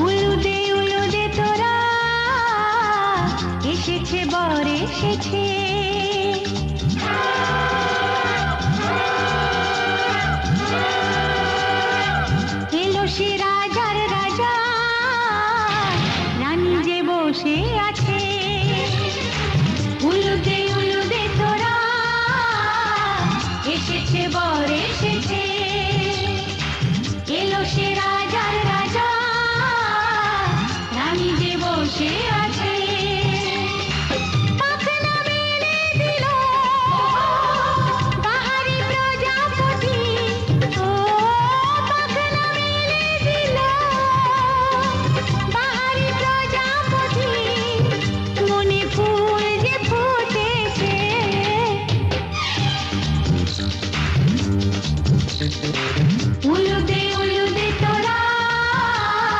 উলুদে তোরা এসেছে বর এসেছে, এলো সে রাজার রাজা, রানী যে বসে আছে। উলুদে তোরা এসেছে বর এসেছে, এলো সে রাজার রাজা, রানী যে বসে